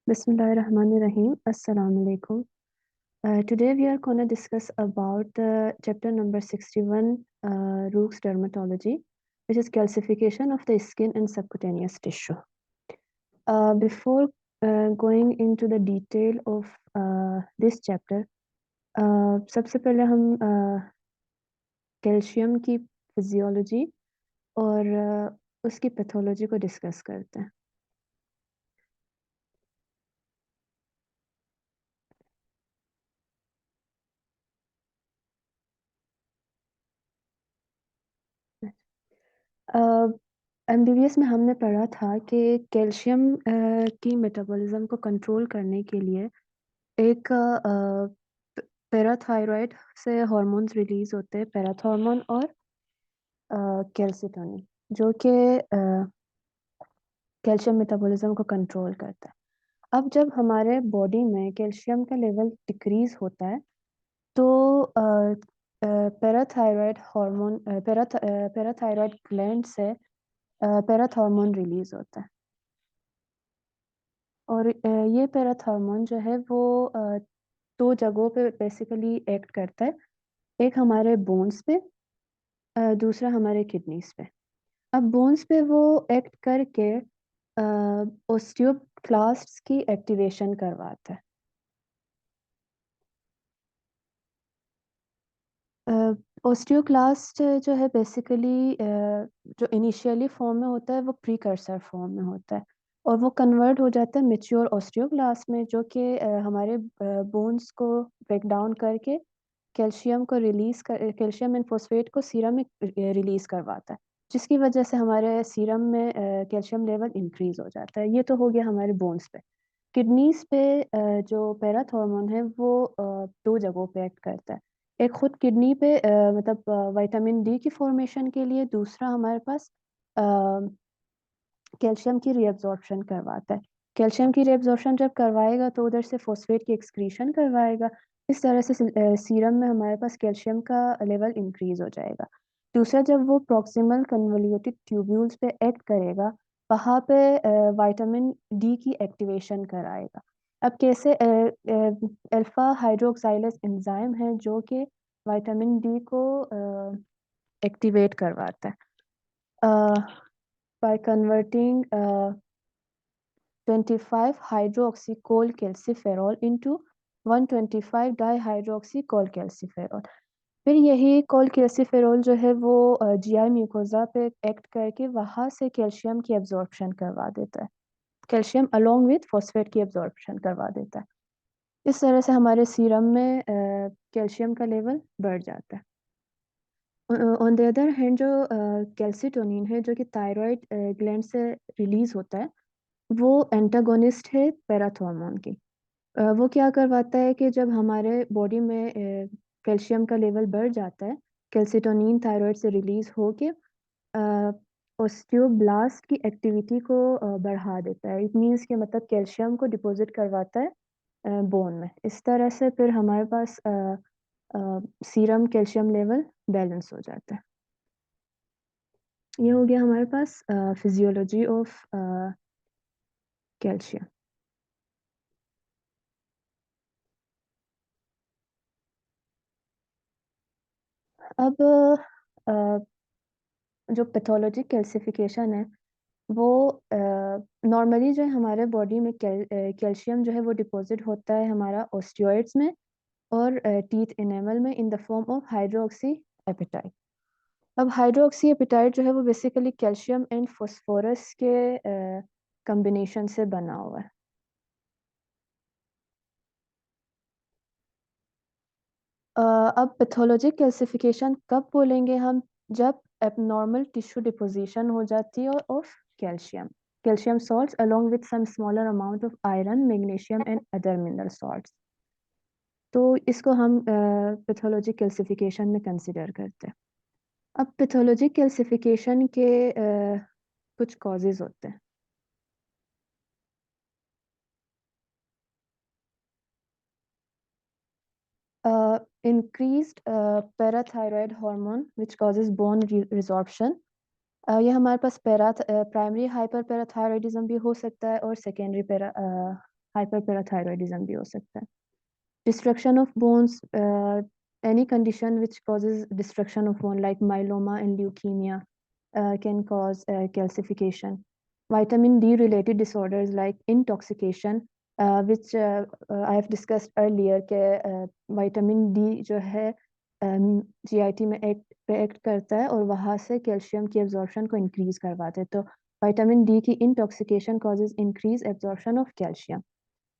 Bismillahirrahmanirrahim. Assalamu alaikum. Today we are going to discuss about the chapter number 61, Rook's dermatology, which is calcification of the skin and subcutaneous tissue. Before going into the detail of this chapter, सबसे पहले हम calcium की physiology और उसकी pathology को discuss करते हैं. MBBS में हमने पढ़ा था कि कैल्शियम की मेटाबॉलिज्म को कंट्रोल करने के लिए एक पैराथायरॉयड से हार्मोन्स रिलीज होते हैं, पैराथॉर्मोन और कैल्सिटोनिन, जो कि कैल्शियम मेटाबॉलिज्म को कंट्रोल करता है. अब जब हमारे बॉडी में कैल्शियम का लेवल डिक्रीज होता है तो पैराथायरॉयड हार्मोन पैराथायरॉयड ग्लैंड से पैराथॉर्मोन रिलीज होता है. और ये पैराथॉर्मोन जो है वो दो जगहों पे बेसिकली एक्ट करता है. एक हमारे बोन्स पे, दूसरा हमारे किडनीज पे. अब बोन्स पे वो एक्ट करके ओस्टियोक्लास्ट्स की एक्टिवेशन करवाता है. ओस्टियोक्लास्ट जो है बेसिकली जो इनिशियली फॉर्म में होता है वो प्रीकर्सर फॉर्म में होता है और वो कन्वर्ट हो जाता है मेच्योर ओस्टियोक्लास्ट में, जो कि हमारे बोन्स को ब्रेक डाउन करके कैल्शियम एंड फॉस्फेट को सीरम में रिलीज करवाता है, जिसकी वजह से हमारे सीरम में कैल्शियम लेवल इंक्रीज हो जाता है. ये तो हो गया हमारे बोन्स पे. किडनीज पे जो पैराथॉर्मोन है वो दो जगहों पे एक्ट करता है. एक खुद किडनी पे मतलब विटामिन डी की फॉर्मेशन के लिए, दूसरा हमारे पास कैल्शियम की रीअब्जॉर्प्शन करवाता है. कैल्शियम की रीअब्जॉर्प्शन जब करवाएगा तो उधर से फॉस्फेट की एक्सक्रीशन करवाएगा. इस तरह से सीरम में हमारे पास कैल्शियम का लेवल इंक्रीज हो जाएगा. दूसरा, जब वो प्रॉक्सिमल कन्वोल्यूटेड ट्यूब्यूल्स पे एक्ट करेगा, वहाँ पे विटामिन डी की एक्टिवेशन कराएगा. अब कैसे? अल्फा हाइड्रोक्साइलेज एंजाइम है जो कि विटामिन डी को एक्टिवेट करवाता है by converting 25 hydroxycholecalciferol into 125 dihydroxycholecalciferol. फिर यही कोलकैल्सिफेरॉल जो है वो जीआई म्यूकोजा पे एक्ट करके वहाँ से कैल्शियम की एब्जॉर्प्शन करवा देता है. कैल्शियम अलोंग विथ फॉस्फेट की एब्जॉर्प्शन करवा देता है. इस तरह से हमारे सीरम में कैल्शियम का लेवल बढ़ जाता है. ऑन द अदर हैंड जो कैल्सिटोनिन है जो कि थायराइड ग्लैंड से रिलीज होता है, वो एंटागोनिस्ट है पैराथॉर्मोन की. वो क्या करवाता है कि जब हमारे बॉडी में कैल्शियम का लेवल बढ़ जाता है, कैल्सिटोनिन थायराइड से रिलीज होके ओस्टियोब्लास्ट की एक्टिविटी को बढ़ा देता है. इट मीन्स कि मतलब कैल्शियम को डिपॉजिट करवाता है बोन में. इस तरह से फिर हमारे पास सीरम कैल्शियम लेवल बैलेंस हो जाता है. ये हो गया हमारे पास फिजियोलॉजी ऑफ कैल्शियम. अब जो पैथोलॉजी कैल्सिफिकेशन है वो नॉर्मली जो है हमारे बॉडी में कैल्शियम जो है वो डिपॉजिट होता है हमारा ओस्टियोइड्स में और टीथ इनेमल में in the form of hydroxyapatite. अब हाइड्रोक्सी एपेटाइट जो है वो बेसिकली कैल्शियम एंड फॉस्फोरस के कॉम्बिनेशन से बना हुआ है. अब पैथोलॉजी कैल्सिफिकेशन कब बोलेंगे हम? जब एबनॉर्मल टिश्यू डिपोजिशन हो जाती है of calcium salts along with some smaller amount of iron, magnesium and other mineral salts. तो इसको हम पैथोलॉजी कैल्सिफिकेशन में कंसिडर करते हैं. अब पैथोलॉजी कैल्सिफिकेशन के कुछ कॉजेज होते हैं. Increased parathyroid hormone which causes bone resorption. ये हमारे पास प्राइमरी हाइपर पैराथायरॉयडिज्म भी हो सकता है और सेकेंडरी हाइपरपैराथायरॉयडिज्म भी हो सकता है। Destruction of bones, any condition which causes destruction of bone like myeloma and leukemia can cause calcification. Vitamin D related disorders like intoxication, which I have discussed earlier कि vitamin D जो है GIT में act करता है और वहाँ से calcium की एब्जॉर्प्शन को इंक्रीज करवाते हैं। तो विटामिन डी की intoxication causes increase absorption of calcium.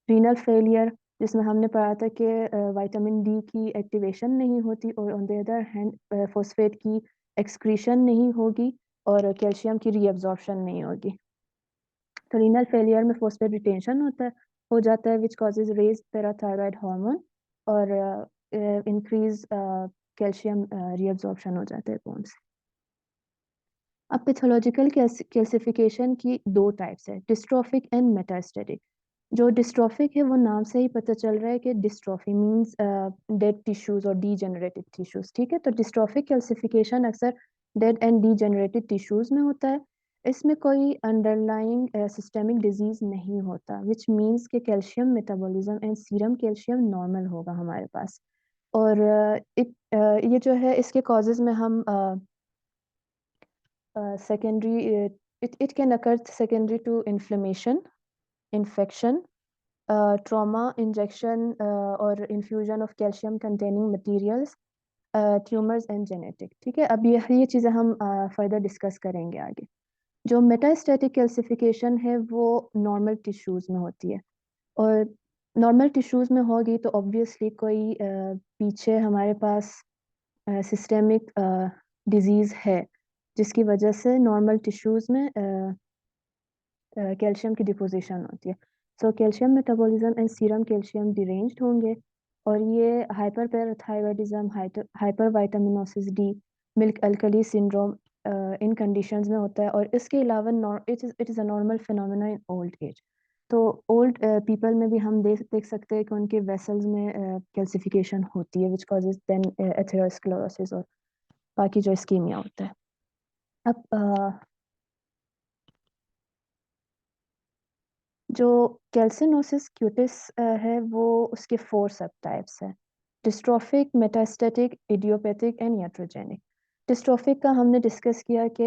Renal failure, जिसमें हमने पढ़ा था कि विटामिन डी की एक्टिवेशन नहीं होती और on the other hand phosphate की एक्सक्रीशन नहीं होगी और कैल्शियम की रीअब्जॉर्प्शन नहीं होगी। तो रीनल फेलियर में फॉस्फेट रिटेंशन हो जाता है which causes raise parathyroid hormone और इंक्रीज कैल्शियम रीअब्जॉर्प्शन हो जाता है बोन से। अब पैथोलॉजिकल कैल्सिफिकेशन की दो टाइप्स है, डिस्ट्रोफिक एंड मेटास्टेटिक। जो डिस्ट्रोफिक है वो नाम से ही पता चल रहा है कि डिस्ट्रोफी मींस डेड टिश्यूज और डीजेनरेटेड टिश्यूज। ठीक है, तो डिस्ट्रोफिक कैल्सिफिकेशन अक्सर डेड एंड डीजेनरेटेड टिश्यूज में होता है। इसमें कोई अंडरलाइंग सिस्टेमिक डिजीज नहीं होता, विच मींस के calcium metabolism and serum calcium normal होगा हमारे पास। और ये जो है इसके कॉजेज में हम secondary, it can occur secondary to inflammation, infection, trauma, injection or infusion of calcium containing materials, tumors and genetic। ठीक है, अब ये चीज़ें हम फर्दर डिस्कस करेंगे आगे। जो मेटास्टैटिक कैल्सिफिकेशन है वो नॉर्मल टिश्यूज में होती है और नॉर्मल टिश्यूज में होगी तो ऑब्वियसली कोई पीछे हमारे पास सिस्टेमिक डिजीज है जिसकी वजह से नॉर्मल टिश्यूज में कैल्शियम की डिपोजिशन होती है। So calcium metabolism and serum calcium deranged होंगे और ये hyperparathyroidism, hyper vitaminosis D, milk alkali syndrome in conditions में होता है। और इसके अलावा it is a normal phenomena in old age. तो ओल्ड पीपल में भी हम देख सकते हैं कि उनके वेसल्स में कैल्सिफिकेशन होती है विच कॉजेज देन एथेरोस्क्लेरोसिस और बाकी जो स्कीमिया होता है। अब जो कैल्सिनोसिस क्यूटिस है वो उसके 4 सब टाइप्स हैं, dystrophic, metastatic, idiopathic and iatrogenic. Dystrophic का हमने डिस्कस किया कि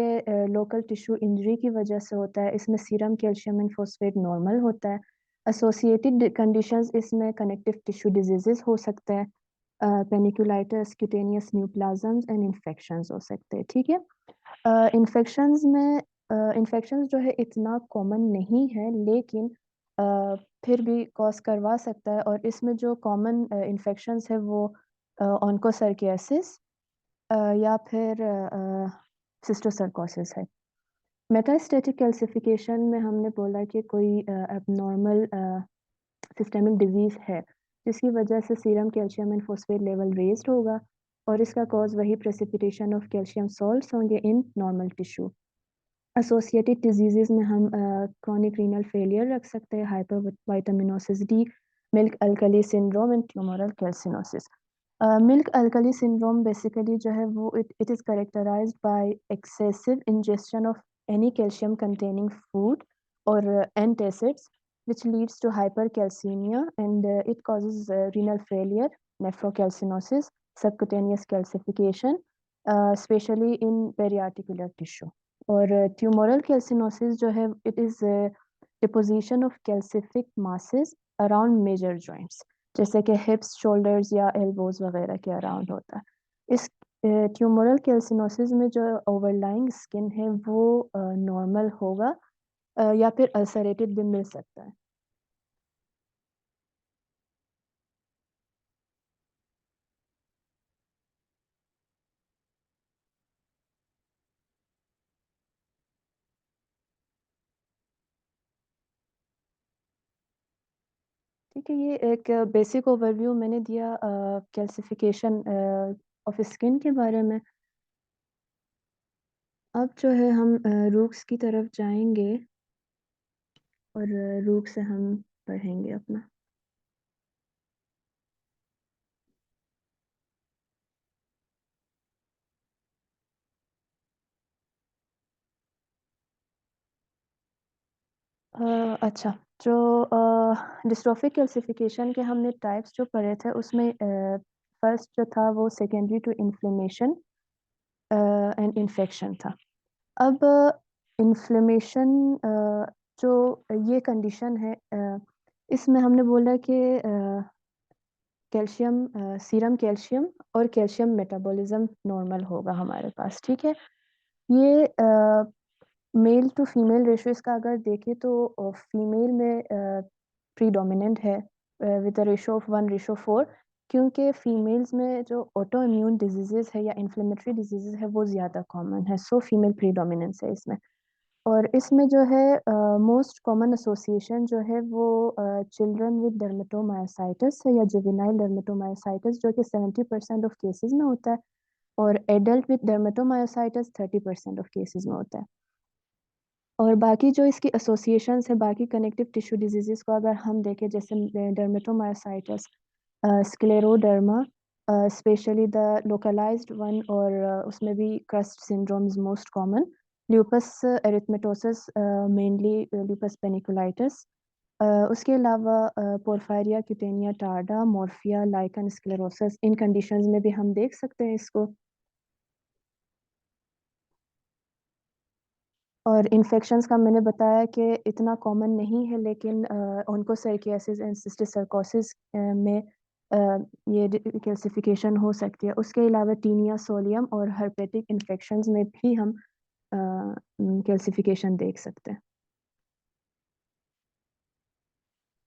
लोकल टिश्यू इंजरी की वजह से होता है, इसमें serum calcium and phosphate normal होता है। एसोसिएटेड कंडीशंस इसमें कनेक्टिव टिश्यू डिजीजेस हो सकते हैं, पेनिकुलाइटिस, क्यूटेनियस न्यूप्लाज्म्स एंड इन्फेक्शंस हो सकते हैं। ठीक है, इन्फेक्शंस जो है इतना कॉमन नहीं है लेकिन फिर भी कॉज करवा सकता है और इसमें जो कॉमन इन्फेक्शंस है वो ऑन्कोसर्कियासिस या फिर सिस्टोसर्कोसिस है। मेटास्टेटिक कैल्सिफिकेशन में हमने बोला कि कोई एबनॉर्मल सिस्टेमिक डिजीज है जिसकी वजह से serum calcium and phosphate level raised होगा और इसका कॉज वही प्रेसिपिटेशन ऑफ कैल्शियम सॉल्ट्स होंगे in normal tissue. Associated diseases में हम क्रॉनिक रीनल फेलियर रख सकते हैं, hyper vitaminosis D, milk alkali syndrome and tumoral calcinosis. Milk alkali syndrome basically जो है वो it is characterised by excessive ingestion of any calcium containing food और antacids which leads to hypercalcemia and it causes renal failure, nephrocalcinosis, subcutaneous calcification, especially in periarticular tissue। और ट्यूमोरल calcinosis जो है it is deposition of calcific masses around major joints जैसे कि हिप्स, shoulders या elbows वगैरह के around होता है। इस ट्यूमोरल कैल्सिनोसिस में जो ओवरलाइंग स्किन है वो नॉर्मल होगा या फिर अल्सरेटेड भी मिल सकता है। ठीक है, ये एक बेसिक ओवरव्यू मैंने दिया कैल्सिफिकेशन ऑफ स्किन के बारे में। अब जो है हम रूट्स की तरफ जाएंगे और रूट से हम पढ़ेंगे अपना। अच्छा, जो डिस्ट्रोफिक कैल्सिफिकेशन के हमने टाइप्स जो पढ़े थे उसमें फर्स्ट जो था वो secondary to inflammation and infection था। अब इन्फ्लेमेशन जो ये कंडीशन है इसमें हमने बोला कि कैल्शियम सीरम कैल्शियम और कैल्शियम मेटाबॉलिज्म नॉर्मल होगा हमारे पास, ठीक है। ये मेल टू फीमेल रेशो इसका अगर देखें तो फीमेल में प्रीडोमिनेंट है विद अ रेशो ऑफ 1:4, क्योंकि फीमेल्स में जो ऑटो इम्यून डिजीजेस है या इन्फ्लेमेटरी डिजीजेस है वो ज़्यादा कॉमन है, सो फीमेल प्रीडोमिनेंस है इसमें। और इसमें जो है मोस्ट कॉमन एसोसिएशन जो है वो चिल्ड्रन विद डर्मेटोमायोसाइटिस है या जुवेनाइल डर्मेटोमायोसाइटिस, जो कि 70% ऑफ केसेस में होता है, और adult with dermatomyositis 30% of cases में होता है। और बाकी जो इसकी एसोसिएशंस है बाकी कनेक्टिव टिश्यू डिजीज़ को अगर हम देखें, जैसे dermatomyositis, scleroderma, specially the localised one, और उसमें भी CREST syndrome is most common, lupus erythematosus, mainly lupus panniculitis, उसके अलावा porphyria cutanea tarda, morphea, lichen sclerosus, in conditions में भी हम देख सकते हैं इसको। और इन्फेक्शंस का मैंने बताया कि इतना कॉमन नहीं है, लेकिन ऑन्कोसर्कियासिस एंड सिस्टिक सर्कोसिस में ये कैल्सिफिकेशन हो सकती है। उसके अलावा टीनिया सोलियम और हर्पेटिक इन्फेक्शंस में भी हम कैल्सिफिकेशन देख सकते हैं।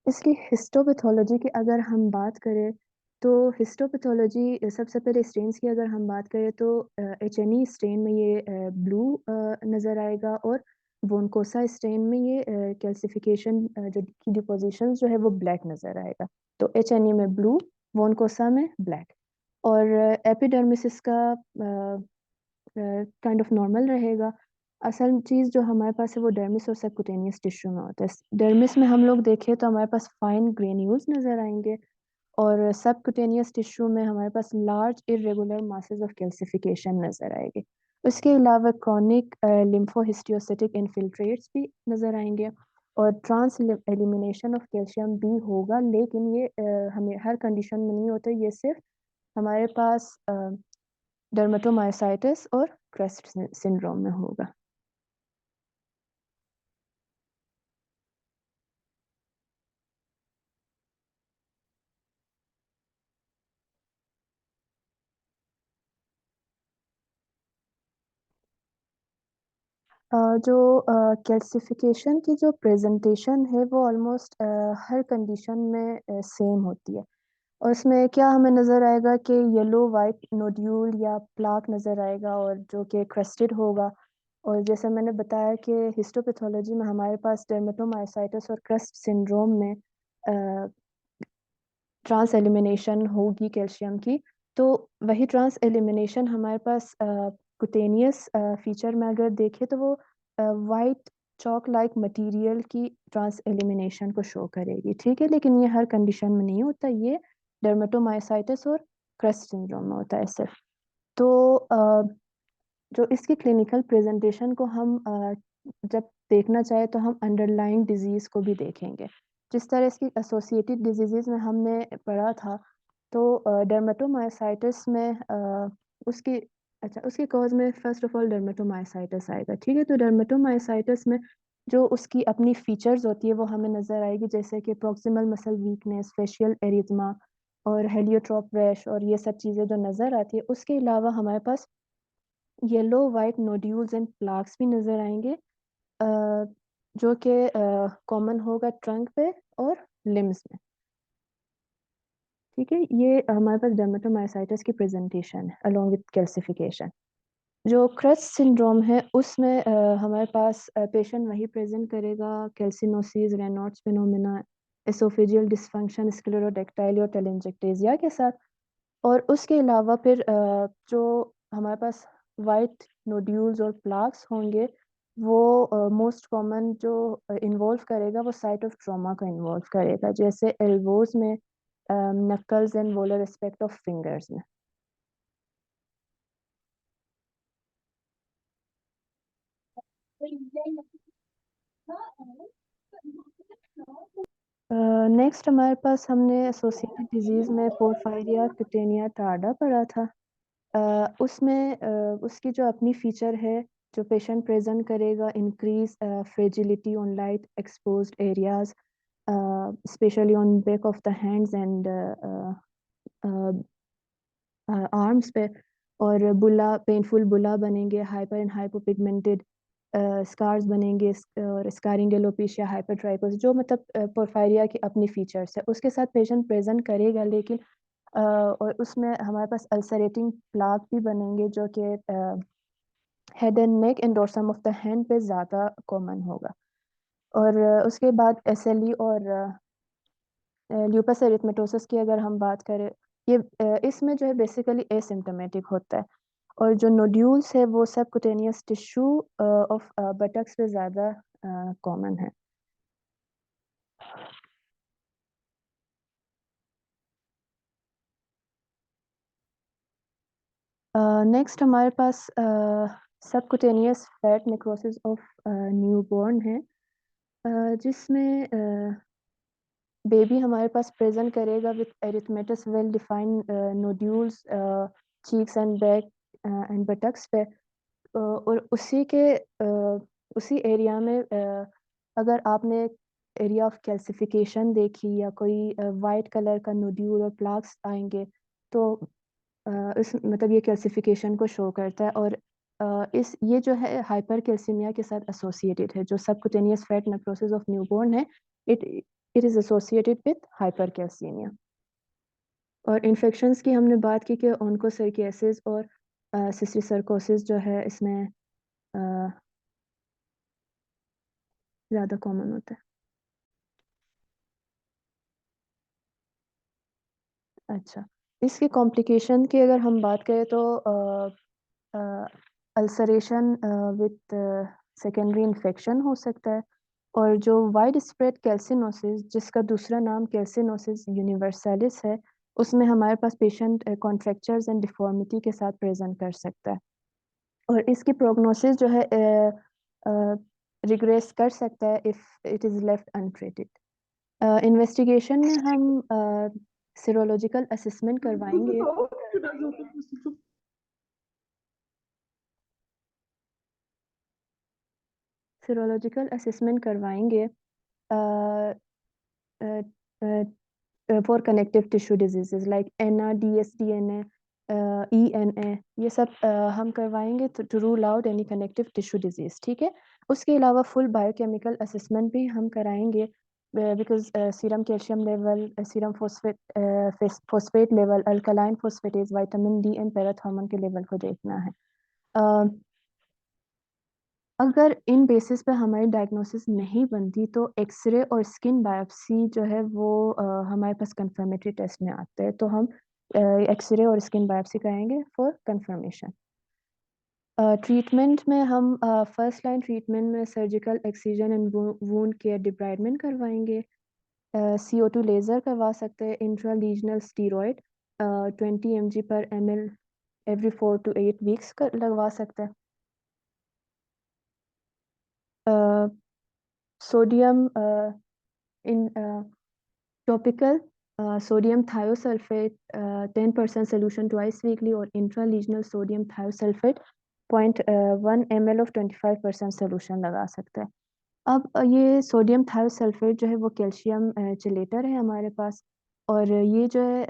इसकी हिस्टोपैथोलॉजी की अगर हम बात करें तो हिस्टोपैथोलॉजी सबसे पहले स्ट्रेन्स की अगर हम बात करें तो HNE स्ट्रेन में ये ब्लू नज़र आएगा, और वोनकोसा स्ट्रेन में ये कैल्सिफिकेशन जो की डिपोजिशन जो है वो ब्लैक नज़र आएगा। तो HNE में ब्लू, वोनकोसा में ब्लैक। और एपिडर्मिस का काइंड ऑफ नॉर्मल रहेगा। असल चीज़ जो हमारे पास है वो डर्मिस और सबक्यूटेनियस टिश्यू में होता है। डर्मिस में हम लोग देखें तो हमारे पास फाइन ग्रेन्यूल्स नज़र आएंगे, और सबक्यूटेनियस टिश्यू में हमारे पास large irregular masses of calcification नज़र आएंगे। उसके अलावा क्रॉनिक लिम्फोहिस्टियोसिटिक इन्फिल्ट्रेट्स भी नज़र आएंगे, और ट्रांस एलिमिनेशन ऑफ कैल्शियम भी होगा, लेकिन ये हमें हर कंडीशन में नहीं होता, ये सिर्फ हमारे पास डर्मेटोमायोसाइटिस और क्रेस्ट सिंड्रोम में होगा। जो कैल्सिफिकेशन की जो प्रेजेंटेशन है वो ऑलमोस्ट हर कंडीशन में सेम होती है। और इसमें क्या हमें नज़र आएगा कि येलो वाइट नोड्यूल या प्लाक नज़र आएगा, और जो कि क्रेस्टेड होगा। और जैसे मैंने बताया कि हिस्टोपैथोलॉजी में हमारे पास डर्मेटोमायोसाइटिस और क्रेस्ट सिंड्रोम में ट्रांस एलिमिनेशन होगी कैल्शियम की, तो वही ट्रांस एलिमिनेशन हमारे पास कुटेनियस फीचर में अगर देखें तो वो वाइट चॉक लाइक मटेरियल की ट्रांस एलिमिनेशन को शो करेगी, ठीक है। लेकिन ये हर कंडीशन में नहीं होता, ये डर्मेटोमायोसाइटिस और क्रेस्ट सिंड्रोम में होता है सिर्फ। तो जो इसकी क्लिनिकल प्रेजेंटेशन को हम जब देखना चाहे तो हम अंडरलाइंग डिजीज़ को भी देखेंगे। जिस तरह इसकी एसोसिएटेड डिजीज़ में हमने पढ़ा था, तो डर्मेटोमायोसाइटिस में उसकी उसकी कॉज में फर्स्ट ऑफ ऑल डर्मेटोमायोसाइटिस आएगा, ठीक है। तो डर्मेटोमायोसाइटिस में जो उसकी अपनी फीचर्स होती है वो हमें नज़र आएगी, जैसे कि proximal muscle weakness, facial erythema और हेलियोट्रोप रैश, और ये सब चीज़ें जो नज़र आती है। उसके अलावा हमारे पास yellow white nodules and plaques भी नज़र आएंगे, जो कि कॉमन होगा ट्रंक पे और लिम्स में, ठीक है। ये हमारे पास डर्मेटोमायोसाइटिस की प्रेजेंटेशन है अलोंग विद कैल्सिफिकेशन। जो क्रेस्ट सिंड्रोम है उसमें हमारे पास पेशेंट वही प्रेजेंट करेगा कैल्सिनोसिस, रेनॉल्ड्स फिनोमेना, एसोफेजियल डिसफंक्शन, स्क्लेरोडेक्टाइल और टेलेंजेक्टेजिया के साथ। और उसके अलावा फिर जो हमारे पास वाइट नोड्यूल्स और प्लाक्स होंगे, वो मोस्ट कॉमन जो इन्वॉल्व करेगा वो साइट ऑफ ट्रॉमा को इन्वॉल्व करेगा, जैसे एल्बोज में, knuckles and volar aspect of fingers में। नेक्स्ट हमारे पास हमने एसोसिएटेड डिजीज़ में पोर्फायरिया क्यूटेनिया टार्डा पढ़ा था। उसमें उसकी जो अपनी फीचर है, जो पेशेंट प्रेजेंट करेगा, increase fragility on light exposed areas, specially on back of the hands and arms पे, और बुला पेनफुल बुला बनेंगे, हाइपर एंड हाइपोपिगमेंटेड स्कार्स बनेंगे, और स्कारिंग एलोपेशिया हाइपरट्राइकोस, जो मतलब पोर्फायरिया की अपनी फीचर्स है, उसके साथ पेशेंट प्रेजेंट करेगा। लेकिन और उसमें हमारे पास अल्सरेटिंग प्लाक भी बनेंगे, जो कि head and neck and dorsum of the hand पे ज़्यादा कॉमन होगा। और उसके बाद एसएलई और ल्यूपस एरिथमेटोसिस की अगर हम बात करें, ये इसमें जो है बेसिकली एसिम्टोमेटिक होता है, और जो नोड्यूल्स है वो सबक्यूटेनियस टिश्यू ऑफ बटक्स पे ज़्यादा कॉमन है। नेक्स्ट हमारे पास subcutaneous fat necrosis of newborn है, जिसमें बेबी हमारे पास प्रेजेंट करेगा with erythematous well defined nodules cheeks and back and buttocks पे, और उसी एरिया में अगर आपने एरिया ऑफ कैल्सिफिकेशन देखी या कोई वाइट कलर का नोड्यूल और प्लाक्स आएंगे, तो इस मतलब ये कैल्सिफिकेशन को शो करता है, और इस ये जो है हाइपर कैल्सीमिया के साथ एसोसिएटेड है। जो subcutaneous fat necrosis of newborn है, it it is associated with hyper calcaemia. और इन्फेक्शंस की हमने बात की कि ऑन्कोसर्कियासिस और सिस्टिक जो है इसमें ज़्यादा कॉमन होता है। अच्छा, इसकी कॉम्प्लिकेशन की अगर हम बात करें तो अल्सरेशन विथ सेकेंडरी इन्फेक्शन हो सकता है, और जो वाइड स्प्रेड कैल्सिनोसिस, जिसका दूसरा नाम कैल्सिनोसिस यूनिवर्सैलिस है, उसमें हमारे पास पेशेंट कॉन्ट्रैक्चर्स एंड डिफॉर्मिटी के साथ प्रेजेंट कर सकता है, और इसकी प्रोग्नोसिस जो है रिग्रेस कर सकता है if it is left untreated. Investigation में हम सीरोलॉजिकल असेसमेंट करवाएंगे। सीरोलॉजिकल असेसमेंट करवाएंगे for connective tissue diseases like NR, DS, DNA, ENA, ये सब हम करवाएंगे to rule out any connective tissue disease. ठीक है, उसके अलावा फुल बायोकेमिकल असेसमेंट भी हम कराएंगे, because serum calcium level, serum phosphate level, alkaline phosphatase, vitamin D and parathormone के लेवल को देखना है। अगर इन बेसिस पे हमारी डायग्नोसिस नहीं बनती, तो एक्सरे और स्किन बायोप्सी जो है वो हमारे पास कंफर्मेटरी टेस्ट में आते हैं, तो हम एक्सरे और स्किन बायोप्सी कराएंगे फॉर कंफर्मेशन। ट्रीटमेंट में हम फर्स्ट लाइन ट्रीटमेंट में surgical excision and wound care debridement करवाएंगे, CO2 लेज़र करवा सकते हैं, intralesional steroid 20 mg/ml every 4 to 8 weeks लगवा सकते हैं। Sodium in topical sodium thiosulphate 10% solution twice weekly, और intralesional sodium thiosulphate 0.1 ml of 25% solution लगा सकता है। अब ये सोडियम थायोसल्फेट जो है वो कैल्शियम चिलेटर है हमारे पास, और ये जो है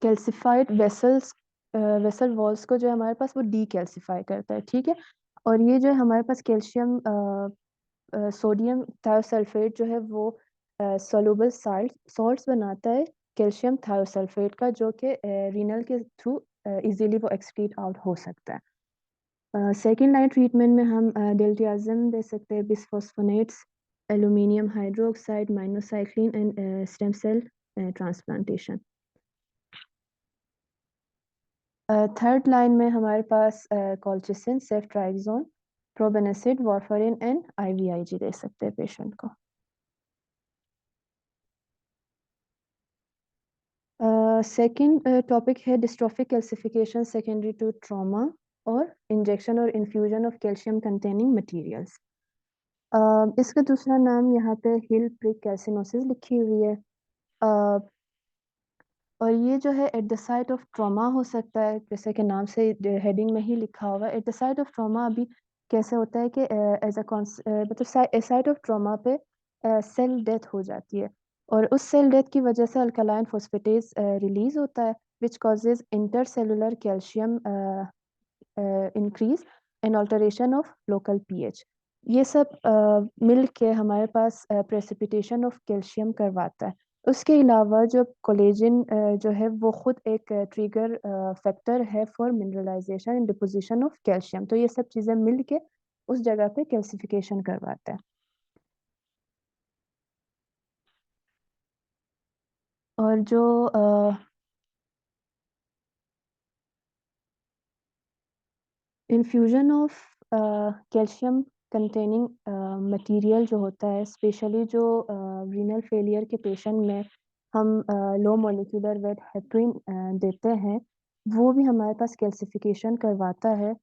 कैल्सिफाइड वेसल वॉल्स को जो है हमारे पास वो डी कैल्सिफाई करता है। ठीक है, और ये जो है हमारे पास कैल्शियम सोडियम थायोसल्फेट जो है वो सोलुबल सॉल्ट्स बनाता है कैल्शियम थायोसल्फेट का, जो कि रीनल के थ्रू इजीली वो एक्सक्रीट आउट हो सकता है। सेकेंड लाइन ट्रीटमेंट में हम डिल्टियाज़म दे सकते हैं, bisphosphonates, aluminium hydroxide, minocycline and stem cell transplantation. Third line में हमारे पास colchicine, ceftriaxone, probenecid, warfarin and IVIG दे सकते हैं पेशेंट को। सेकंड टॉपिक है dystrophic calcification secondary to trauma, और इंजेक्शन और infusion of calcium containing materials. इसका दूसरा नाम यहाँ पे हिल प्रिक कैल्सिनोसिस लिखी हुई है। अ, और ये जो है eight the site of trauma हो सकता है, जैसे कि नाम से हेडिंग में ही लिखा हुआ है। Eight the site of trauma अभी कैसे होता है कि एज अ मतलब साइट ऑफ ट्रॉमा पे सेल डेथ हो जाती है, और उस सेल डेथ की वजह से अल्कलाइन फोस्फेटेज रिलीज होता है, which causes intercellular calcium increase and alteration of local pH. ये सब मिल के हमारे पास प्रेसिपिटेशन ऑफ कैल्शियम करवाता है। उसके अलावा जो कोलेजन जो है वो खुद एक ट्रिगर फैक्टर है for mineralisation and deposition of calcium. तो ये सब चीज़ें मिल के उस जगह पे कैल्सिफिकेशन करवाता है। और जो infusion of calcium containing material जो होता है, स्पेशली जो रीनल फेलियर के पेशेंट में हम लो मोलिकुलर वेट हेपरिन देते हैं, वो भी हमारे पास कैल्सिफिकेशन करवाता है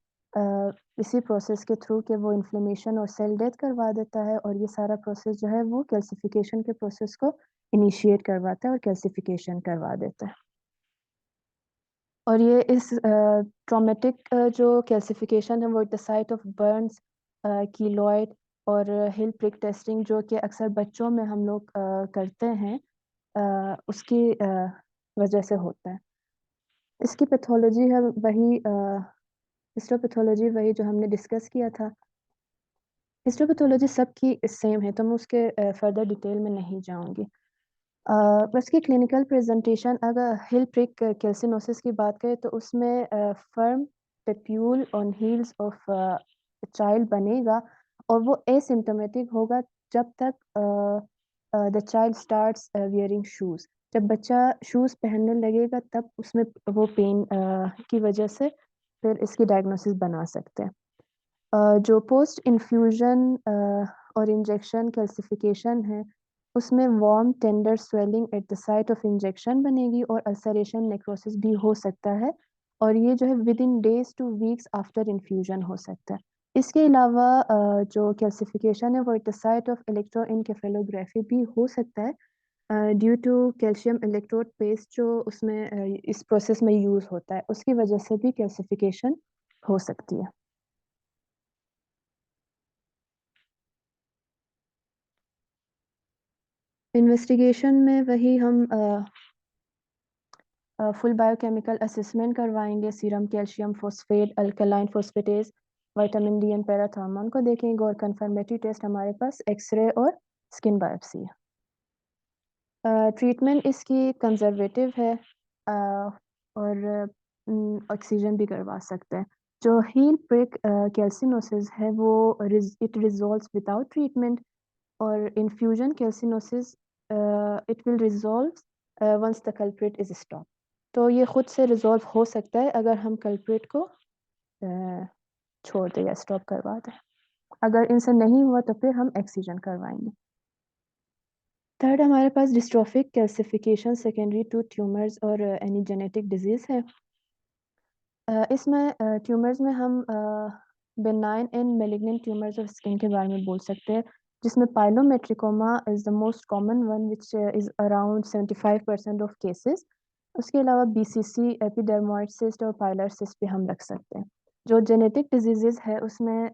इसी प्रोसेस के थ्रू कि वो इन्फ्लेमेशन और सेल डेथ करवा देता है, और ये सारा प्रोसेस जो है वो कैल्सिफिकेशन के प्रोसेस को इनिशिएट करवाता है और कैल्सिफिकेशन करवा देता है। और ये इस ट्रॉमेटिक जो कैल्सिफिकेशन है वो at the site of Burns, keloid और हिल प्रिक टेस्टिंग जो कि अक्सर बच्चों में हम लोग करते हैं, उसकी वजह से होता है। इसकी पैथोलॉजी है वही हिस्टोपैथोलॉजी वही जो हमने डिस्कस किया था। हिस्टोपैथोलॉजी सबकी सेम है, तो मैं उसके फर्दर डिटेल में नहीं जाऊंगी। बस की क्लिनिकल प्रेजेंटेशन, अगर हिल प्रिक कैल्सिनोसिस की बात करें तो उसमें firm papule on heels of child बनेगा, और वो एसिम्टोमेटिक होगा जब तक the child starts wearing shoes. जब बच्चा शूज पहनने लगेगा तब उसमें वो पेन की वजह से फिर इसकी डायग्नोसिस बना सकते हैं। जो पोस्ट इन्फ्यूजन और इंजेक्शन कैल्सिफिकेशन है, उसमें warm tender swelling eight the site of injection बनेगी, और अल्सरेशन नेक्रोसिस भी हो सकता है, और ये जो है within days to weeks after infusion हो सकता है। इसके अलावा जो कैल्सिफिकेशन है वो at the site of electroencephalography भी हो सकता है, due to calcium electrode paste जो उसमें इस प्रोसेस में यूज़ होता है, उसकी वजह से भी कैल्सिफिकेशन हो सकती है। इन्वेस्टिगेशन में वही हम फुल बायोकेमिकल असेसमेंट करवाएंगे, serum calcium phosphate, alkaline phosphatase, vitamin D and parathormone को देखेंगे, और कंफर्मेटरी टेस्ट हमारे पास एक्सरे और स्किन बायोप्सी है। ट्रीटमेंट इसकी कंजर्वेटिव है, और ऑक्सीजन भी करवा सकते हैं। जो हील प्रिक कैल्सिनोसिस है वो इट रिजॉल्व्स विदाउट ट्रीटमेंट, और infusion calcinosis it will resolve once the culprit is stop. तो ये खुद से रिजॉल्व हो सकता है अगर हम कल्प्रिट को छोड़ दें या स्टॉप करवा दें। अगर इनसे नहीं हुआ तो फिर हम एक्सीजन करवाएंगे। थर्ड हमारे पास dystrophic calcification secondary to tumours और एनी जेनेटिक डिजीज है। इसमें ट्यूमर्स में हम benign and malignant tumours of skin के बारे में बोल सकते हैं, जिसमें pilomatricoma is the most common one which is around 75% of cases. उसके अलावा बीसीसी, एपिडर्मोइड सिस्ट और पाइलर सिस्ट भी हम रख सकते हैं। जो जेनेटिक डिजीजेस है उसमें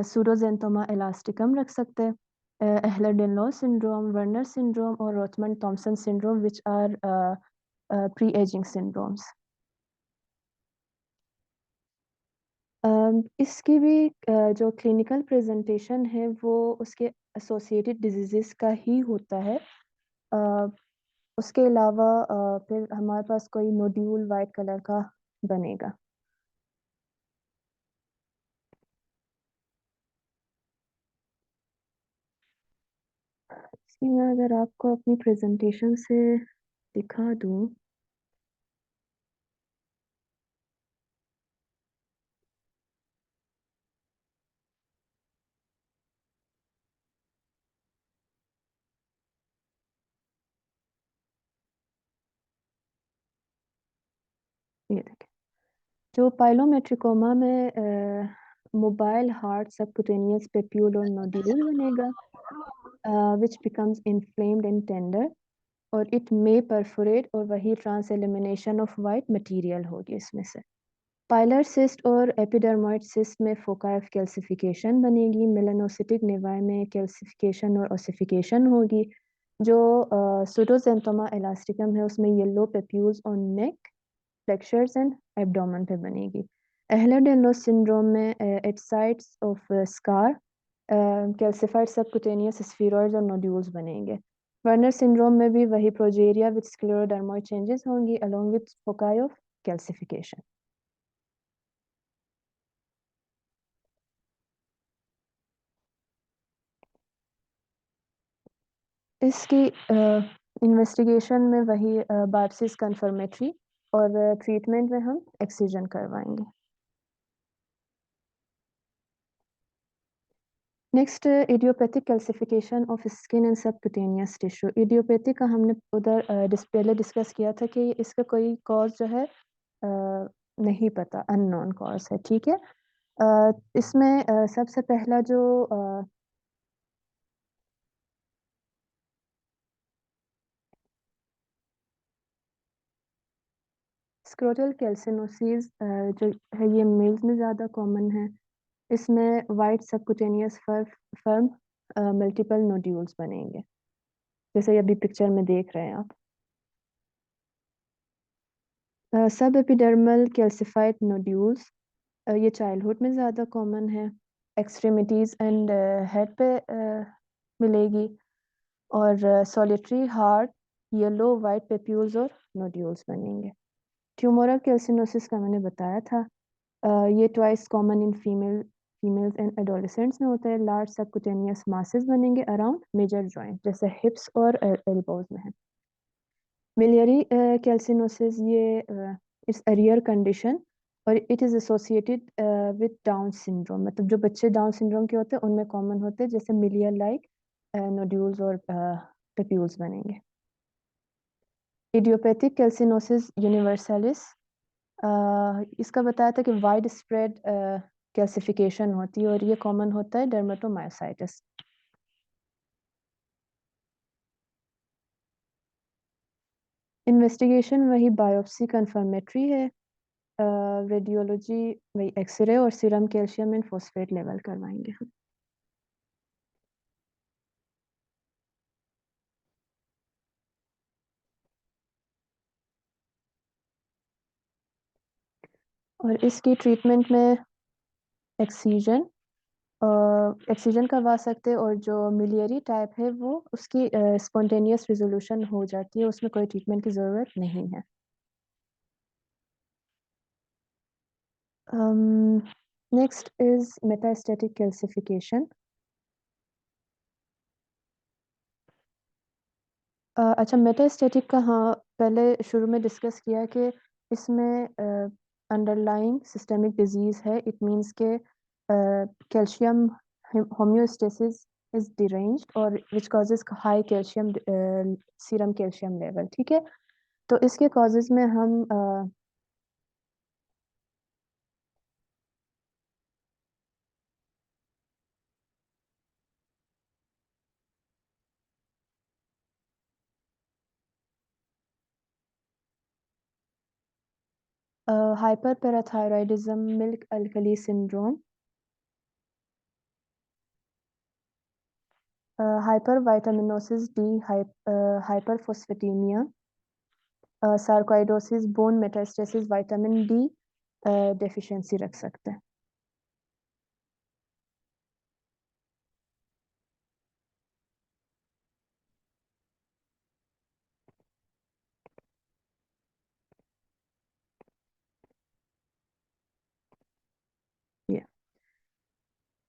सूडोजेंथोमा इलास्टिकम रख सकते हैं, एहलर-डनलोस सिंड्रोम, वर्नर सिंड्रोम और Rothmund Thomson syndrome which are pre ageing syndromes. इसकी भी जो क्लिनिकल प्रेजेंटेशन है वो उसके एसोसिएटेड डिजीजेस का ही होता है। अ, उसके अलावा फिर हमारे पास कोई नोड्यूल वाइट कलर का बनेगा। इसकी मैं अगर आपको अपनी प्रेजेंटेशन से दिखा दूँ। ये देखिए, जो पाइलोमेट्रिकोमा में मोबाइल हार्ट सबक्यूटेनियस पेप्यूल और नोड्यूल बनेगा, which becomes inflamed and tender, और इट मे परफोरेट, और वही trans elimination of white material होगी इसमें से। पाइलर सिस्ट और एपिडर्मोइड सिस्ट में फोका ऑफ कैल्सिफिकेशन बनेगी, मेलानोसिटिक निवाई में कैल्सिफिकेशन और ओसिफिकेशन होगी। जो सुडोजेंटोमा एलास्टिकम है उसमें yellow papules on neck, flexures and abdomen पे बनेगी। एहलर-डायनेस सिंड्रोम में at sites of scar calcified subcutaneous spheroids और नोड्यूल्स बनेंगे। वर्नर सिंड्रोम में भी वही प्रोजेरिया विद स्क्लेरोडर्मोइड चेंजेस होंगी along with foci of calcification. इसकी इन्वेस्टिगेशन में वही बायोप्सिस कंफर्मेटरी, और ट्रीटमेंट में हम एक्सीजन करवाएंगे। Next, idiopathic calcification of skin and subcutaneous tissue. Idiopathic का हमने उधर पहले डिस्कस किया था कि इसका कोई कॉज जो है नहीं पता, अननोन कॉज है, ठीक है। इसमें सबसे पहला जो स्क्रोटल कैल्सिनोसिस जो है ये मेल्स में ज़्यादा कॉमन है। इसमें white subcutaneous firm multiple nodules बनेंगे, जैसे अभी पिक्चर में देख रहे हैं आप। सब एपिडर्मल कैल्सिफाइड नोड्यूल्स, ये चाइल्डहुड में ज़्यादा कॉमन है, एक्सट्रीमिटीज़ एंड हेड पे मिलेगी, और solitary heart yellow white papules और नोड्यूल्स बनेंगे। ट्यूमोरल कैल्सिनोसिस का मैंने बताया था, ये twice common in females and adolescents में होता है। लार्ज सबक्यूटेनियस मासेस बनेंगे अराउंड मेजर जॉइंट, जैसे हिप्स और एल्बोज में है। मिलियरी कैल्सिनोसिस, ये इट्स अ रियर कंडीशन, और it is associated with down syndrome, मतलब जो बच्चे डाउन सिंड्रोम के होते हैं उनमें कॉमन होते हैं, जैसे मिलियर लाइक नोड्यूल्स और पेप्यूल्स बनेंगे। इडियोपैथिक कैल्सिनोसिस यूनिवर्सलिस, इसका बताया था कि वाइड स्प्रेड कैल्सिफिकेशन होती है, और ये कॉमन होता है डर्मेटोमायोसाइटिस। इन्वेस्टिगेशन वही बायोप्सी कंफर्मेटरी है, रेडियोलॉजी वही एक्सरे और serum calcium and phosphate level करवाएंगे हम। और इसकी ट्रीटमेंट में एक्सीजन एक्सीजन करवा सकते हैं, और जो मिलियरी टाइप है वो उसकी स्पॉन्टेनियस रिजोल्यूशन हो जाती है, उसमें कोई ट्रीटमेंट की ज़रूरत नहीं है। Next is metastatic calcification. अच्छा, मेटास्टैटिक का हाँ पहले शुरू में डिस्कस किया कि इसमें अंडरलाइंग सिस्टेमिक डिजीज है। इट मींस के कैल्शियम होम्योस्टेसिस इज डिरेंज्ड, और which causes high calcium serum calcium level, ठीक है। तो इसके कॉजेज में हम hyperparathyroidism, milk alkali syndrome, hypervitaminosis D, hyperphosphatemia, sarcoidosis, bone metastasis, vitamin D deficiency रख सकते हैं।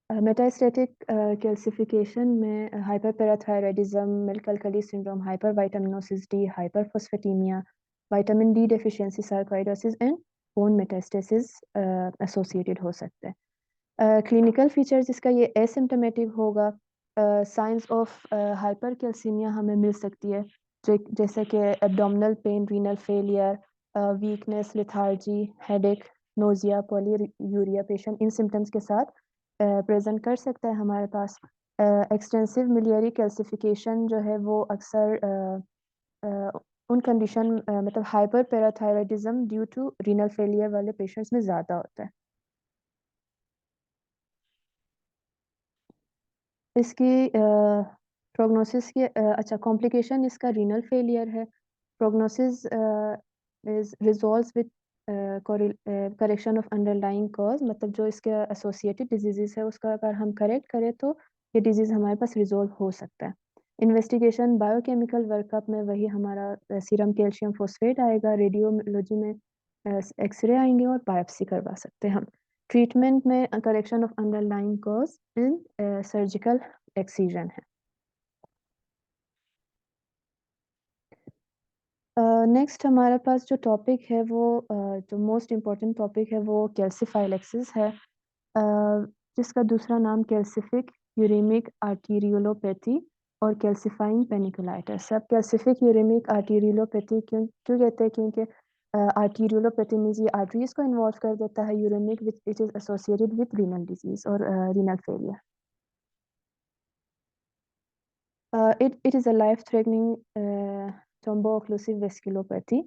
मेटास्टेटिक कैल्सिफिकेशन में hyperparathyroidism, milk alkali syndrome, hypervitaminosis D, hyperphosphatemia, vitamin D deficiency, sarcoidosis and bone metastasis associated हो सकते हैं। Clinical features इसका ये asymptomatic होगा। साइंस ऑफ हाइपर कैल्सीमिया हमें मिल सकती है, जैसे कि abdominal pain, renal failure, weakness, lethargy, headache, nausea, polyuria patient इन सिम्टम्स के साथ प्रेजेंट कर सकता है हमारे पास। एक्सटेंसिव मिलियरी कैल्सिफिकेशन जो है वो अक्सर उन कंडीशन मतलब hyperparathyroidism due to renal failure वाले पेशेंट्स में ज़्यादा होता है। इसकी प्रोग्नोसिस की अच्छा कॉम्प्लिकेशन इसका रीनल फेलियर है। Prognosis is resolves with correction of underlying cause, मतलब जो इसके एसोसिएटेड डिजीजेस है उसका अगर हम करेक्ट करें तो ये डिजीज़ हमारे पास रिजॉल्व हो सकता है। इन्वेस्टिगेशन बायोकेमिकल वर्कअप में वही हमारा सीरम कैल्शियम फॉस्फेट आएगा, रेडियोलॉजी में एक्सरे आएंगे और बायोप्सी करवा सकते हैं हम। ट्रीटमेंट में correction of underlying cause in surgical excision है। नेक्स्ट हमारे पास जो टॉपिक है वो जो मोस्ट इम्पॉर्टेंट टॉपिक है वो कैल्सिफाइलेक्सिस है, जिसका दूसरा नाम कैल्सिफिक यूरेमिक आर्टीरियोलोपैथी और कैल्सिफाइंग पेनिकुलाइटिस। सब कैल्सिफिक यूरेमिक आर्टीरियोलोपैथी क्यों क्यों कहते हैं? क्योंकि आर्टीरियोलोपैथी मीन्स ये आर्टरीज को इन्वॉल्व कर देता है, uremic which it is associated with renal disease और renal failure. It is a life-threatening thrombo-occlusive vasculopathy.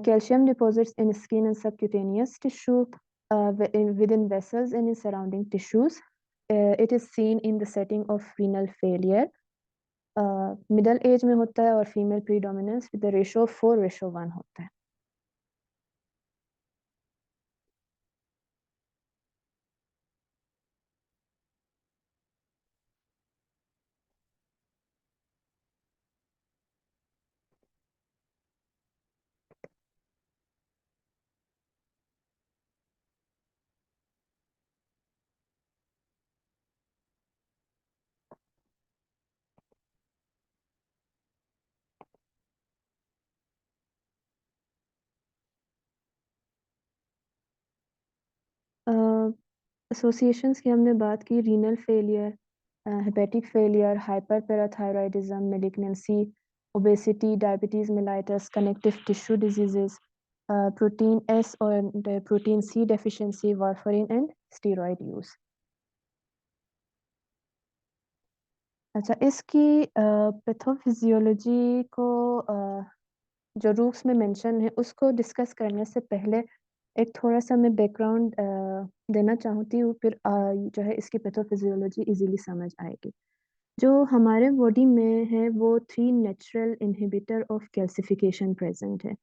Calcium deposits in skin and subcutaneous tissue within vessels and in surrounding tissues. It is seen in the setting of renal failure. Middle age में होता है और female predominance with the ratio of 4:1 होता है। Associations की हमने बात की, renal failure, hepatic failure, hyperparathyroidism, malignancy, obesity, diabetes mellitus, connective tissue diseases, protein S और protein C deficiency, warfarin and steroid use. अच्छा, इसकी पैथोफिजियोलॉजी को जो रूट्स में मेंशन है उसको डिस्कस करने से पहले एक थोड़ा सा मैं बैकग्राउंड देना चाहती हूँ, फिर जो है इसकी पैथोफिजियोलॉजी इजीली समझ आएगी। जो हमारे बॉडी में है वो 3 natural inhibitor of calcification present है।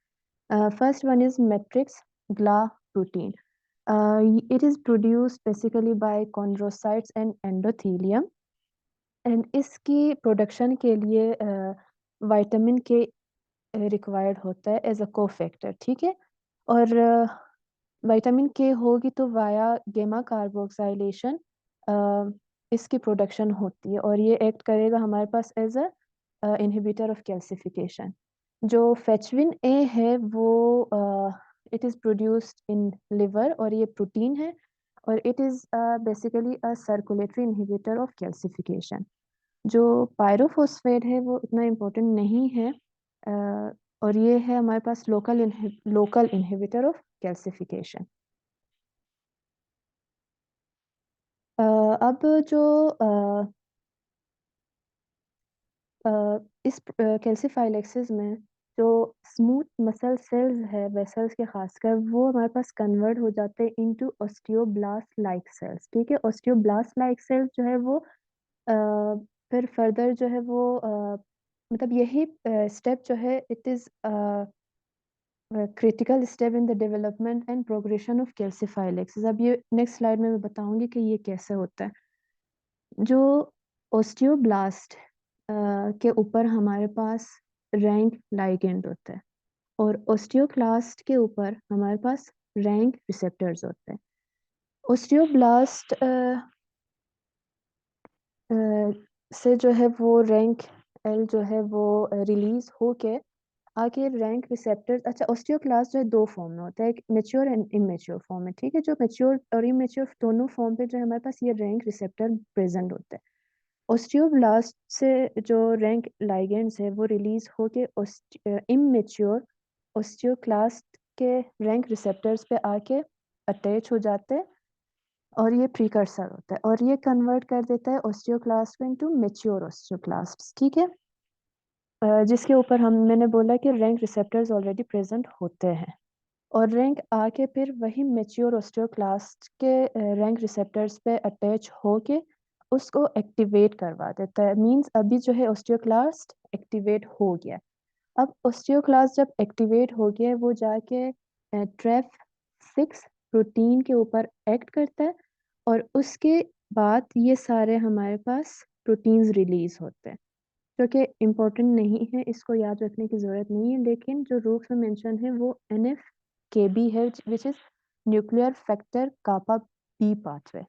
First one is matrix Gla protein. It is produced basically bye chondrocytes and endothelium and इसकी प्रोडक्शन के लिए विटामिन के रिक्वायर्ड होता है एज अ कोफैक्टर, ठीक है। और विटामिन के होगी तो वाया गेमा कार्बोक्साइलेशन इसकी प्रोडक्शन होती है और ये एक्ट करेगा हमारे पास as a inhibitor of calcification. जो फेचविन ए है वो it is produced in liver और ये प्रोटीन है और it is basically a circulatory inhibitor of calcification. जो पायरोफॉस्फेट है वो इतना इम्पोर्टेंट नहीं है और ये है हमारे पास लोकल इनहिबिटर ऑफ कैल्सिफिकेशन। अब जो इस कैल्सिफाइलेक्सिस में जो स्मूथ मसल सेल्स है वेसल्स के खासकर वो हमारे पास कन्वर्ट हो जाते हैं इनटू ऑस्टियोब्लास्ट लाइक सेल्स, ठीक है। ऑस्टियोब्लास्ट लाइक सेल्स जो है वो फिर फर्दर जो है वो मतलब यही स्टेप जो है it is critical step in the development and progression of calciphylaxis. अब ये नेक्स्ट स्लाइड में मैं बताऊंगी कि ये कैसे होता है। जो ओस्टियोब्लास्ट के ऊपर हमारे पास रैंक लाइगेंड होता है और ओस्टियोक्लास्ट के ऊपर हमारे पास रैंक रिसेप्टर्स होते हैं। ओस्टियोब्लास्ट से जो है वो रैंक एल जो है वो रिलीज होके आगे रैंक रिसेप्टर्स। अच्छा, ओस्टियोक्लास्ट जो है दो फॉर्म में होता है, एक मेच्योर एंड इमेच्योर फॉर्म में, ठीक है। जो मेच्योर और इमेच्योर दोनों फॉर्म पे जो है हमारे पास ये रैंक रिसेप्टर प्रेजेंट होते हैं। ओस्टियोब्लास्ट से जो रैंक लाइगेंड्स है वो रिलीज होके इमेच्योर ओस्टियोक्लास्ट के रैंक रिसेप्टर्स पे आके अटैच हो जाते हैं और ये प्रीकर्सर होता है और ये कन्वर्ट कर देता है ऑस्टियोक्लास्ट को इनटू मैच्योर ऑस्टियोक्लास्ट, ठीक है। जिसके ऊपर मैंने बोला कि रैंक रिसेप्टर्स ऑलरेडी प्रेजेंट होते हैं और रैंक आके फिर वही मैच्योर ऑस्टियोक्लास्ट के रैंक रिसेप्टर्स पे अटैच होके उसको एक्टिवेट करवा देता है। मींस अभी जो है ऑस्टियोक्लास्ट एक्टिवेट हो गया। अब ऑस्टियोक्लास्ट जब एक्टिवेट हो गया वो जाके ट्रेफ 6 प्रोटीन के ऊपर एक्ट करता है और उसके बाद ये सारे हमारे पास प्रोटीन्स रिलीज होते हैं जो कि इम्पोर्टेंट नहीं है, इसको याद रखने की ज़रूरत नहीं है, लेकिन जो रूल्स में मेंशन है वो NF-kB है which is nuclear factor kappa B pathway.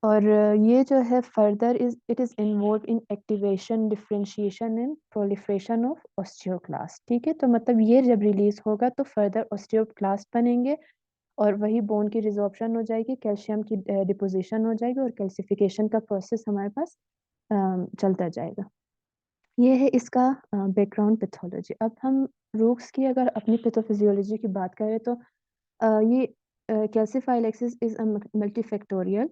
और ये जो है further it is involve in activation differentiation and proliferation of osteoclast, ठीक है। तो मतलब ये जब रिलीज होगा तो फर्दर ऑस्टियोक्लास्ट बनेंगे और वही बोन की रिजॉर्प्शन हो जाएगी, कैल्शियम की डिपोजिशन हो जाएगी और कैल्सिफिकेशन का प्रोसेस हमारे पास चलता जाएगा। ये है इसका बैकग्राउंड पैथोलॉजी। अब हम रूक्स की अगर अपनी पैथोफिजियोलॉजी की बात करें तो ये calciphylaxis is a multifactorial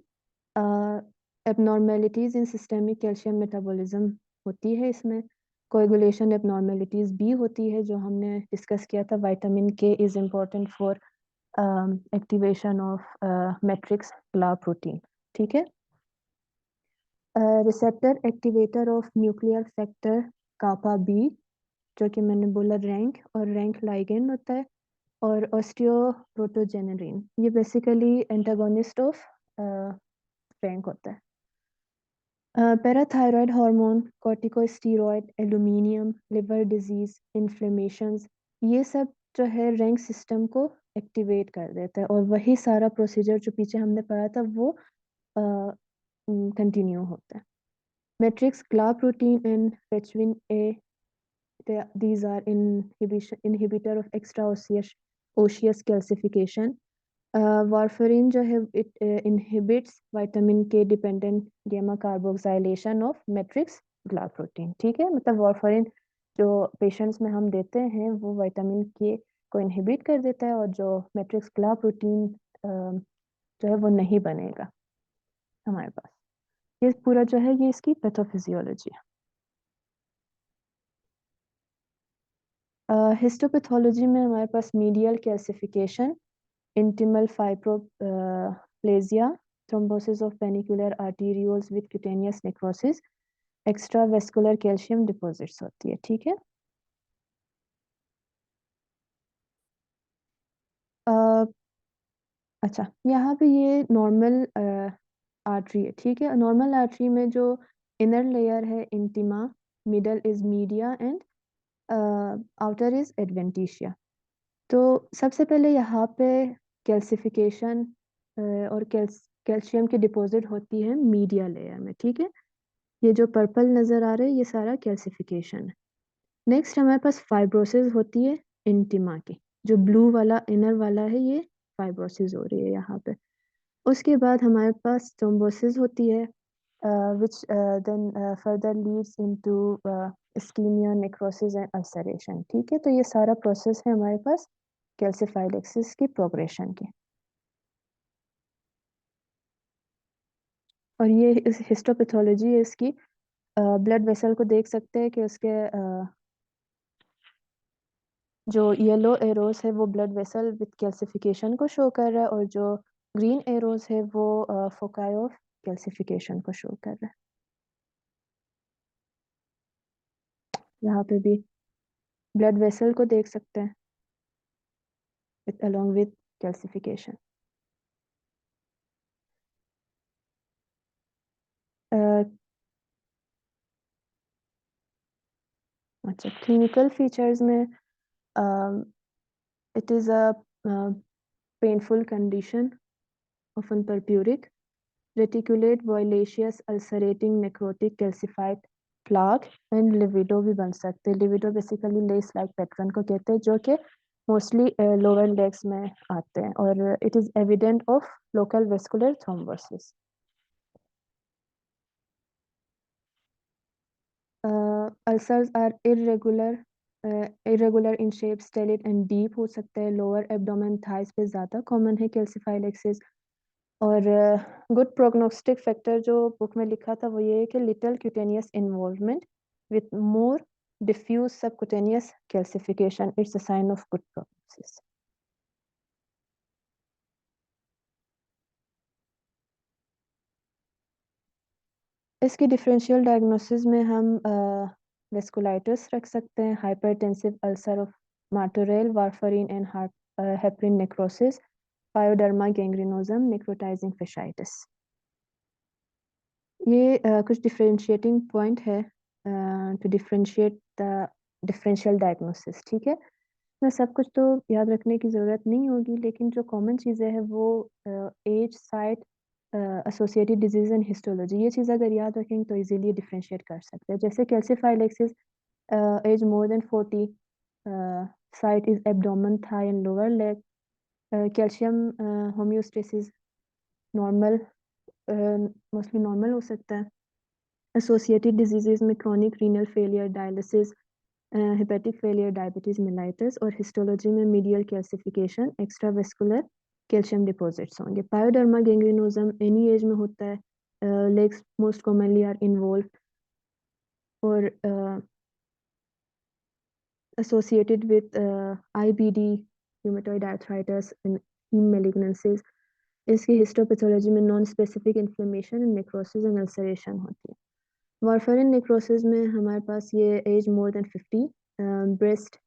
abnormalities in systemic calcium metabolism होती है। इसमें कोएगुलेशन एबनॉर्मेलिटीज भी होती है जो हमने डिस्कस किया था। Vitamin K is important for activation of matrix Gla protein, ठीक है। Receptor activator of nuclear factor kappa B जो कि मैंने बोला रैंक और रैंक लाइगेंड होता है और ऑस्टियोप्रोटोजेनेरिन ये बेसिकली एंटागोनिस्ट ऑफ रैंक होता है। Parathyroid hormone, corticosteroid, aluminium, liver disease, inflammations, ये सब जो है रैंक सिस्टम को एक्टिवेट कर देता है और वही सारा प्रोसीजर जो पीछे हमने पढ़ा था वो कंटिन्यू होता है। Matrix Gla protein and fetuin A, these are inhibitor of extra osseous calcification. Warfarin जो है it inhibits vitamin K dependent gamma carboxylation of matrix ग्ला प्रोटीन, ठीक है। मतलब वारफरिन जो पेशेंट्स में हम देते हैं वो विटामिन के को इनहिबिट कर देता है और जो मैट्रिक्स ग्ला प्रोटीन जो है वो नहीं बनेगा हमारे पास। ये पूरा जो है ये इसकी पैथोफिजियोलॉजी है। हिस्टोपैथोलॉजी में हमारे पास medial calcification, intimal fibroplasia, thrombosis of panicular arterioles with cutaneous necrosis, extravascular calcium deposits होती है, ठीक है। अच्छा, यहाँ पे ये नॉर्मल आर्टरी है, ठीक है। नॉर्मल आर्टरी में जो इनर लेयर है intima, middle is media and outer is adventitia. तो सबसे पहले यहाँ पे कैल्सिफिकेशन और कैल्शियम की डिपॉजिट होती है मीडिया लेयर में, ठीक है। ये जो पर्पल नज़र आ रहा है ये सारा कैल्सिफिकेशन है। नेक्स्ट हमारे पास फाइब्रोसिस होती है इंटिमा की, जो ब्लू वाला इनर वाला है ये फाइब्रोसिस हो रही है यहाँ पे। उसके बाद हमारे पास थ्रोम्बोसिस होती है which then further leads into ischemia, necrosis and ulceration, ठीक है। तो ये सारा प्रोसेस है हमारे पास कैल्सिफाइलेक्सिस की प्रोग्रेशन की। और ये इस हिस्टोपैथोलॉजी है इसकी। ब्लड वेसल को देख सकते हैं कि उसके जो येलो एरोस है वो ब्लड वेसल विद कैल्सिफिकेशन को शो कर रहा है और जो ग्रीन एरोस है वो फोकाई ऑफ कैल्सिफिकेशन को शो कर रहा है। यहाँ पे भी ब्लड वेसल को देख सकते हैं along with calcification. अच्छा, क्लिनिकल फीचर्स में it is a painful condition often purpuric, reticulate violaceous ulcerating necrotic calcified plaque and livido भी बन सकते हैं। livido basically less like pattern को कहते हैं जो कि मोस्टली लोअर लेग्स में आते हैं और it is evident of local vascular thrombosis. Ulcers are irregular irregular in shape, stellate and deep हो सकता है। लोअर एब्डोमेन थाइस पे ज़्यादा कॉमन है कैल्सिफाइड एक्सिस। और गुड प्रोग्नोस्टिक फैक्टर जो बुक में लिखा था वो ये है कि little cutaneous involvement with more diffuse subcutaneous calcification, it's a sign of good prognosis. इसकी डिफरेंशियल डायग्नोसिस में हम वेस्कुलाइटिस रख सकते हैं, hypertensive ulcer of Martorell, warfarin and heparin necrosis, pyoderma gangrenosum, necrotizing fasciitis. ये कुछ डिफरेंशिएटिंग पॉइंट है to differentiate the differential diagnosis. ठीक है, मैं सब कुछ तो याद रखने की ज़रूरत नहीं होगी, लेकिन जो कॉमन चीज़ें हैं वो age, site, associated disease and histology, ये चीज़ अगर याद रखेंगे तो इजीली डिफरेंशिएट कर सकते हैं। जैसे calcified axis, age more than 40, site is abdomen, thigh and lower leg, calcium homeostasis normal, mostly normal हो सकता है। एसोसिएटेड डिजीजेज में chronic renal failure, dialysis, hepatic failure, diabetes mellitus, और हिस्टोलॉजी में medial calcification, extravascular calcium deposits होंगे। Pyoderma gangrenosum any age में होता है, legs most commonly are involve, और associated with IBD, rheumatoid arthritis and heme malignancies। इसकी histopathology में non specific inflammation and necrosis and ulceration होती है। वारफरिन नेक्रोसिस में हमारे पास ये age more than 50, breast,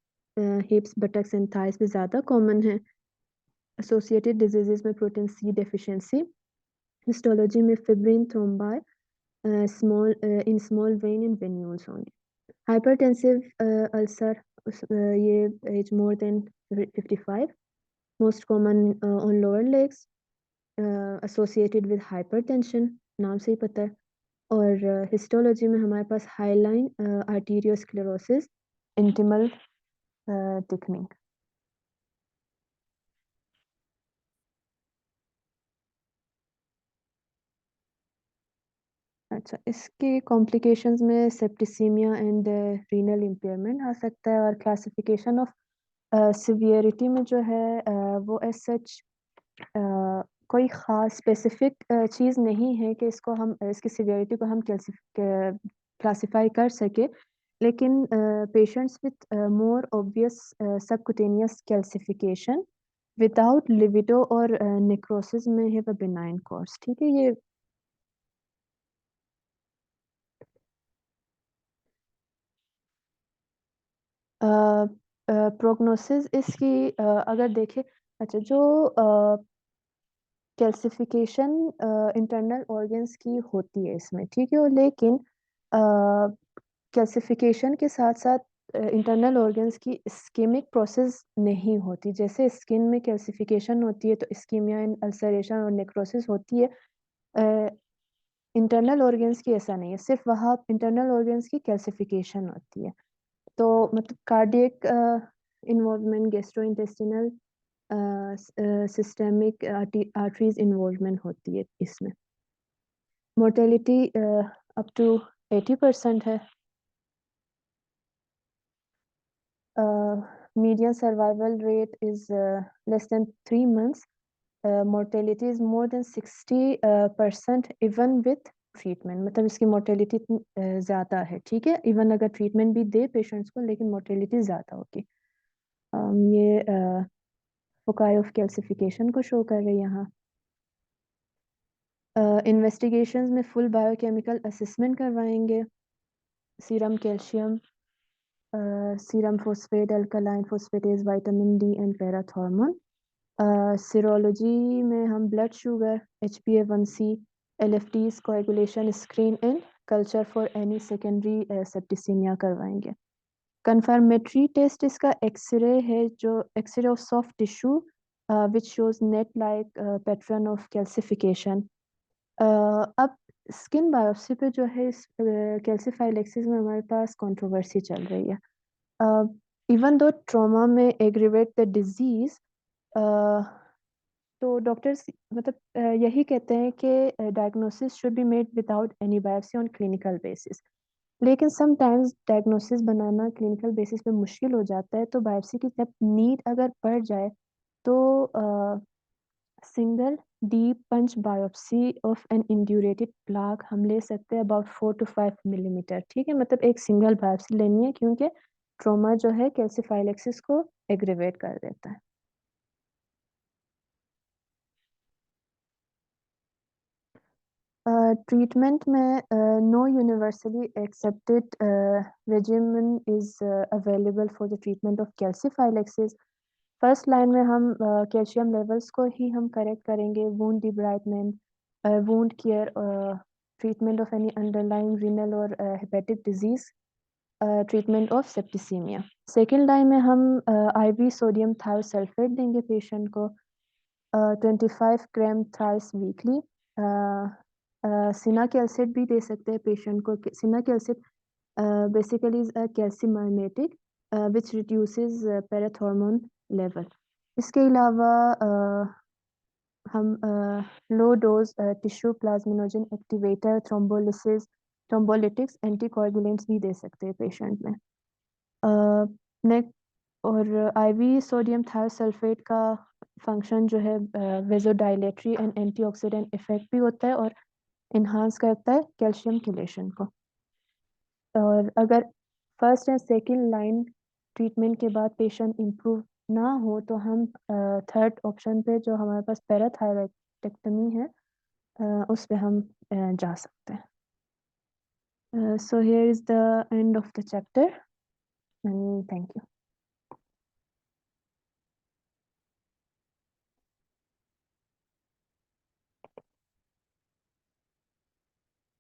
hips, buttocks and thighs पे ज़्यादा कॉमन है। एसोसिएटेड डिजीजेज में प्रोटीन सी डेफिशिएंसी। हिस्टोलॉजी में fibrin, thrombi, small in small vein and venules होंगे। हाइपरटेंसिव अल्सर, ये age more than 55, most common on lower legs, associated with hypertension, नाम से ही पता है। और हिस्टोलॉजी में हमारे पास हाईलाइन आर्टीरियोस्क्लेरोसिस, इंटिमल थिकनिंग। अच्छा, इसकी कॉम्प्लिकेशंस में सेप्टिसीमिया एंड रीनल इम्पेयरमेंट आ सकता है। और क्लासिफिकेशन ऑफ सिवियरिटी में जो है वो एज सच कोई ख़ास स्पेसिफिक चीज़ नहीं है कि इसको हम इसकी सिवियरिटी को हम क्लासिफाई कर सके, लेकिन patients with more obvious subcutaneous calcification without libido और नेक्रोसिस में है वो बिनाइन कोर्स। ठीक है, ये प्रोग्नोसिस इसकी अगर देखें, अच्छा जो कैल्सिफिकेशन इंटरनल ऑर्गन्स की होती है इसमें, ठीक है, लेकिन कैल्सिफिकेशन के साथ साथ इंटरनल ऑर्गन्स की इस्केमिक प्रोसेस नहीं होती। जैसे स्किन में कैल्सिफिकेशन होती है तो इस्कीमिया एंड अल्सरेशन और नेक्रोसिस होती है, इंटरनल ऑर्गन्स की ऐसा नहीं है, सिर्फ वहाँ इंटरनल ऑर्गन्स की कैल्सिफिकेशन होती है। तो मतलब cardiac involvement, gastrointestinal, systemic arteries involvement होती है इसमें। मोर्टेलिटी अप टू 80% है। median survival rate is less than 3 months. Mortality is more than 60% even with treatment, मतलब इसकी मोर्टेलिटी ज़्यादा है। ठीक है, इवन अगर ट्रीटमेंट भी दे पेशेंट्स को, लेकिन मोर्टेलिटी ज़्यादा होगी। ये फोकाई ऑफ कैल्सिफिकेशन को शो कर रहे हैं यहाँ। इन्वेस्टिगेशंस में फुल बायोकेमिकल असेसमेंट करवाएंगे, serum calcium, serum phosphate, alkaline phosphatase, vitamin D and parathormone. Serology में हम blood sugar, HbA1c, LFTs, coagulation screen and culture for any secondary septicaemia करवाएंगे। कंफर्मेटरी टेस्ट इसका एक्सरे है, जो x-ray of soft tissue which shows net like pattern of calcification. अब skin biopsy पे जो है इस कैल्सिफाइड एक्सिस में हमारे पास कंट्रोवर्सी चल रही है। इवन दो ट्रॉमा में एग्रीवेट द डिजीज, तो डॉक्टर्स मतलब यही कहते हैं कि diagnosis should be made without any biopsy on clinical basis. लेकिन समटाइम्स डायग्नोसिस बनाना क्लिनिकल बेसिस पे मुश्किल हो जाता है, तो बायोप्सी की जब नीड अगर पड़ जाए तो single deep punch biopsy of an indurated plaque हम ले सकते हैं अबाउट 4 to 5 मिलीमीटर, ठीक है? मतलब एक सिंगल बायोप्सी लेनी है क्योंकि ट्रॉमा जो है कैल्सिफाइलेक्सिस को एग्रीवेट कर देता है। ट्रीटमेंट में no universally accepted regimen is available for the treatment of calciphylaxis. First line में हम कैल्शियम लेवल्स को ही हम करेक्ट करेंगे, wound debridement, wound care, treatment of any underlying renal और hepatic disease, treatment of septicemia. Second line में हम IV sodium thiosulfate देंगे पेशेंट को 25 gram thrice weekly. Cinacalcet भी दे सकते हैं पेशेंट को। Cinacalcet basically is a calcium माइमेटिक which reduces parathormone level. इसके अलावा हम low dose tissue plasminogen activator, thrombolysis, thrombolytics, anticoagulants भी दे सकते हैं पेशेंट में। नेक और आईवी सोडियम थायोसल्फेट का फंक्शन जो है वेजोडाइलेटरी एंड एंटीऑक्सीडेंट इफेक्ट भी होता है और इन्हांस करता है कैल्शियम किलेशन को। और अगर फर्स्ट या सेकंड लाइन ट्रीटमेंट के बाद पेशेंट इम्प्रूव ना हो तो हम थर्ड ऑप्शन पे जो हमारे पास पैराथायरॉइडेक्टमी है उस पे हम जा सकते हैं। So here is the end of the chapter and thank you.